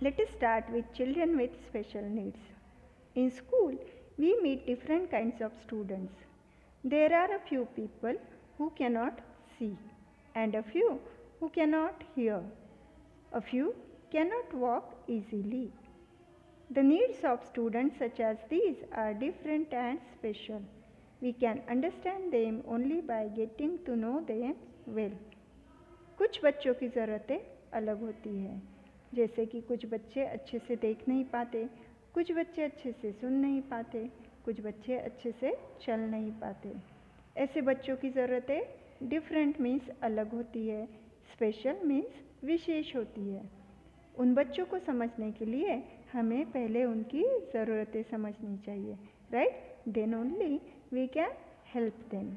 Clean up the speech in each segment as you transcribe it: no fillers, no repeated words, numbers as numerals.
Let us start with children with special needs. In school, we meet different kinds of students. There are a few people who cannot see, and a few who cannot hear. A few cannot walk easily. The needs of students such as these are different and special. We can understand them only by getting to know them well. कुछ बच्चों की ज़रूरतें अलग होती हैं, जैसे कि कुछ बच्चे अच्छे से देख नहीं पाते, कुछ बच्चे अच्छे से सुन नहीं पाते, कुछ बच्चे अच्छे से चल नहीं पाते। ऐसे बच्चों की ज़रूरतें डिफरेंट मीन्स अलग होती है, स्पेशल मीन्स विशेष होती है। उन बच्चों को समझने के लिए हमें पहले उनकी ज़रूरतें समझनी चाहिए, right? Then only we can help them.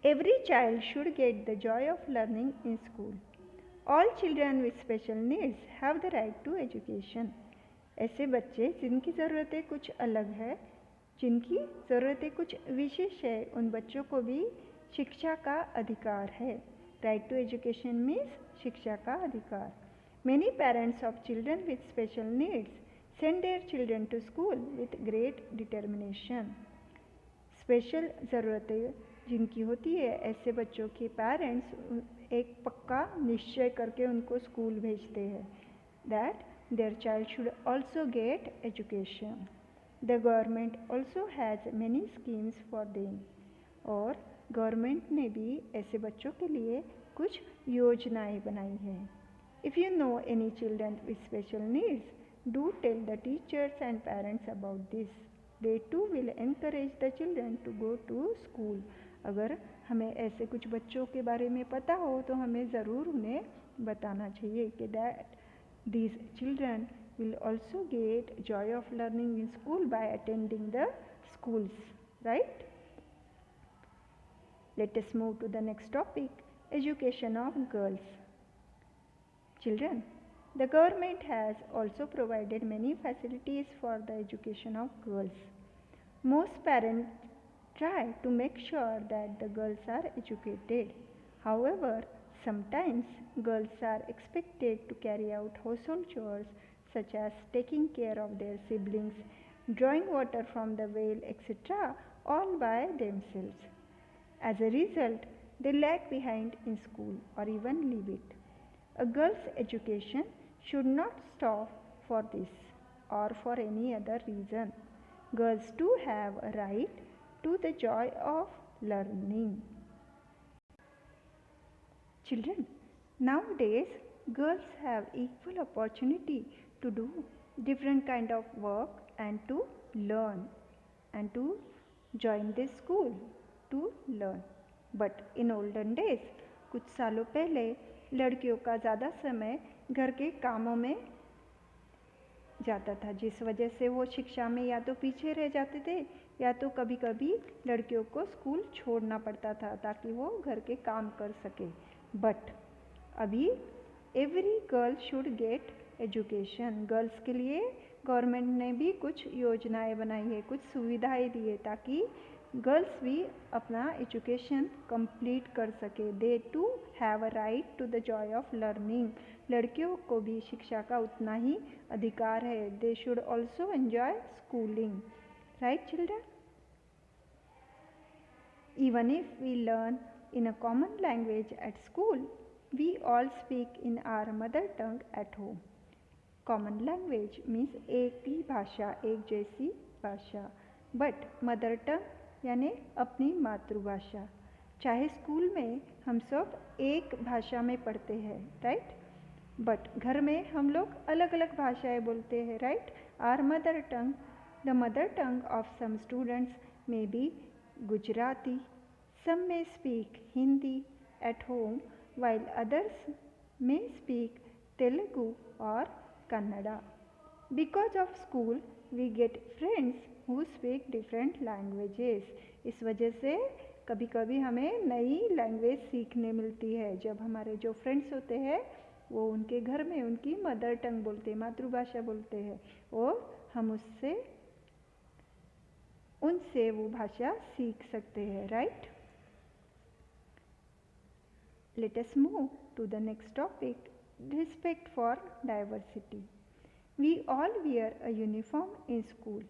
Every child should get the joy of learning in school. All children with special needs have the right to education. ऐसे बच्चे जिनकी ज़रूरतें कुछ अलग है, जिनकी ज़रूरतें कुछ विशेष है, उन बच्चों को भी शिक्षा का अधिकार है। राइट टू एजुकेशन मीन्स शिक्षा का अधिकार। Many parents of children with special needs send their children to school with great determination. Special ज़रूरतें जिनकी होती है, ऐसे बच्चों के पेरेंट्स एक पक्का निश्चय करके उनको स्कूल भेजते हैं that their child should also get education. The government also has many schemes for them. और गवर्नमेंट ने भी ऐसे बच्चों के लिए कुछ योजनाएं बनाई हैं। If you know any children with special needs, do tell the teachers and parents about this. They too will encourage the children to go to school. अगर हमें ऐसे कुछ बच्चों के बारे में पता हो तो हमें ज़रूर उन्हें बताना चाहिए कि that these children will also get joy of learning in school by attending the schools, right? Let us move to the next topic, education of girls. Children, the government has also provided many facilities for the education of girls. Most parents try to make sure that the girls are educated. However, sometimes girls are expected to carry out household chores such as taking care of their siblings, drawing water from the well, etc., all by themselves. As a result, they lag behind in school or even leave it. A girl's education should not stop for this or for any other reason. Girls too have a right to the joy of learning. Children, nowadays girls have equal opportunity to do different kind of work and to learn and to join this school to learn. But in olden days, कुछ सालों पहले लड़कियों का ज़्यादा समय घर के कामों में जाता था, जिस वजह से वो शिक्षा में या तो पीछे रह जाते थे या तो कभी कभी लड़कियों को स्कूल छोड़ना पड़ता था ताकि वो घर के काम कर सके। बट अभी every girl should get education. Girls के लिए गवर्नमेंट ने भी कुछ योजनाएं बनाई है, कुछ सुविधाएं दी है ताकि गर्ल्स भी अपना एजुकेशन कंप्लीट कर सके। They to have a right to the joy of learning. लड़कियों को भी शिक्षा का उतना ही अधिकार है। They should also enjoy schooling, right children? Even if we learn in a common language at school, we all speak in our mother tongue at home. Common language means एक ही भाषा, एक जैसी भाषा। बट मदर टंग यानी अपनी मातृभाषा। चाहे school में हम सब एक भाषा में पढ़ते हैं, राइट? बट घर में हम लोग अलग अलग भाषाएं बोलते हैं, right? Our mother tongue, the mother tongue of some students may be Gujarati, some may speak Hindi at home while others may speak Telugu or Kannada. Because of school, we get friends who speak different languages. इस वजह से कभी कभी हमें नई language सीखने मिलती है। जब हमारे जो फ्रेंड्स होते हैं वो उनके घर में उनकी मदर टंग बोलते हैं, मातृभाषा बोलते हैं, और हम उनसे वो भाषा सीख सकते हैं, right? Let us move to the next topic, respect for diversity. We all wear a uniform in school.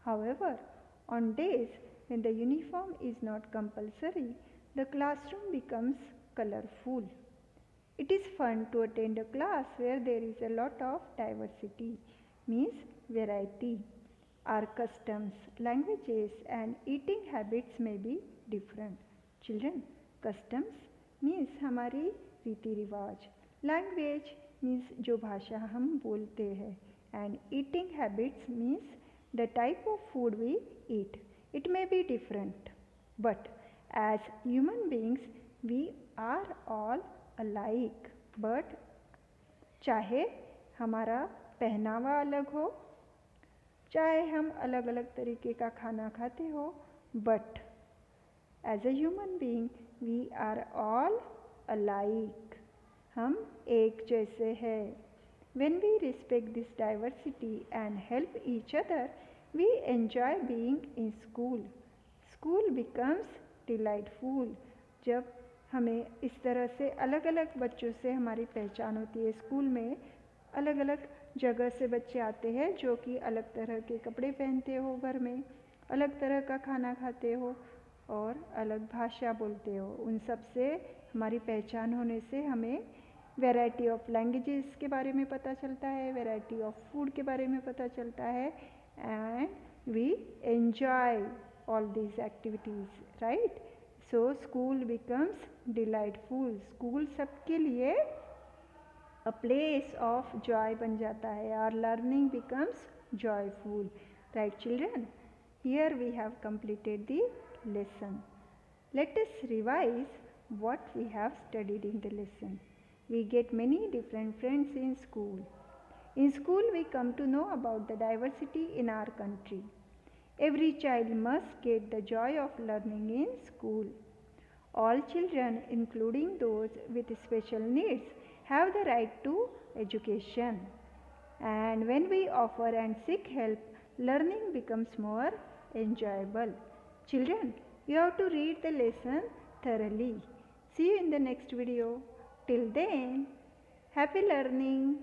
However, on days when the uniform is not compulsory, the classroom becomes colorful. It is fun to attend a class where there is a lot of diversity, means variety. Our customs, languages, and eating habits may be different. Children, customs means हमारी रीति रिवाज, language means जो भाषा हम बोलते हैं, and eating habits means the type of food we eat. It may be different, but as human beings we are all alike. But चाहे हमारा पहनावा अलग हो, चाहे हम अलग अलग तरीके का खाना खाते हो, but as a human being we are all alike. हम एक जैसे हैं. When we respect this diversity and help each other, we enjoy being in school. School becomes delightful. जब हमें इस तरह से अलग अलग बच्चों से हमारी पहचान होती है. स्कूल में अलग अलग जगह से बच्चे आते हैं जो कि अलग तरह के कपड़े पहनते हो, घर में अलग तरह का खाना खाते हो और अलग भाषा बोलते हो. उन सब से हमारी पहचान होने से हमें वैरायटी ऑफ लैंग्वेजेस के बारे में पता चलता है, वैरायटी ऑफ फूड के बारे में पता चलता है, and we enjoy all these activities, right. So school becomes delightful. School सबके लिए a place of joy बन जाता है. Our learning becomes joyful. Right children? Here we have completed the lesson. Let us revise what we have studied in the lesson. We get many different friends in school. In school we come to know about the diversity in our country. Every child must get the joy of learning in school. All children, including those with special needs, have the right to education. And when we offer and seek help, learning becomes more enjoyable. Children, you have to read the lesson thoroughly. See you in the next video. Till then, happy learning.